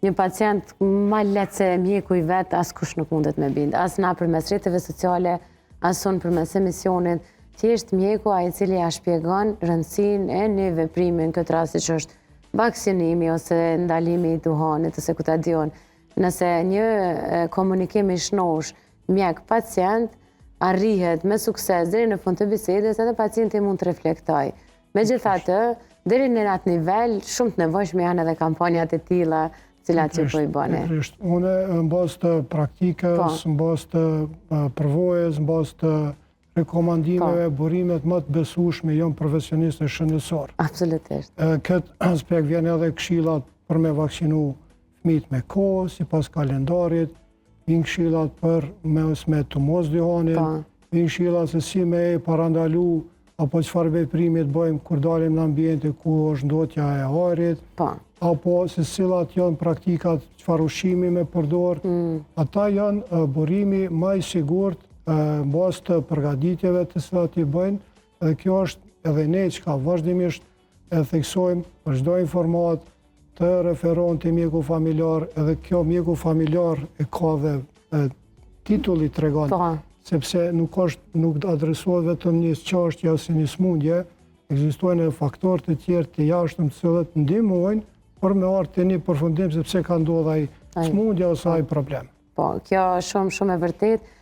një pacient ma letë se mjeku i vetë, as kush nuk mundet me bindë. As na përmes rrjeteve sociale, as unë përmes emisionit. Thjesht mjeku ai cili ja shpjegon rëndësinë e një veprimi në këtë rast që është vaksinimi ose ndalimi i duhanit ose ku ta diun. Nëse një komunikim i shnosh mjek-pacient arrihet me sukses deri në fund të bisedës, edhe pacienti mund të reflektojë. Megjithatë, deri në atë nivel shumë të nevojshme janë edhe kampanjat e tilla, të cilat ju po i bëni. Unë në bazë të praktikës, në bazë të përvojës, në bazë të rekomandimeve, burimet më të besueshme janë profesionistë shëndetësor. Absolutisht. Këtë aspekt vjen edhe këshillat për me vaksinu fëmijët me kohë, sipas kalendarit, vinë këshillat për me të mos duhanin, vinë këshillat se si me parandalu apo çfarë veprimi të bëjmë kur dalim në ambiente ku është ndotja e ajrit, apo se cilat janë praktikat, çfarë ushqimi me përdor. Ata janë burimi më i sigurt bazë të përgatitjeve të cilat i bëjnë, dhe kjo është edhe ne që vazhdimisht e theksojmë për çdo informat të referon të mjeku familjar, edhe kjo mjeku familjar e ka dhe titulli tregon, sepse nuk adresohet vetëm një çështje ose një smundje, ekzistojnë faktorë të tjerë të jashtëm të cilët ndihmojnë për me ardhur te një përfundim sepse ka ndodhur ai smundja ose ai problem. Po, kjo është shumë e vërtetë.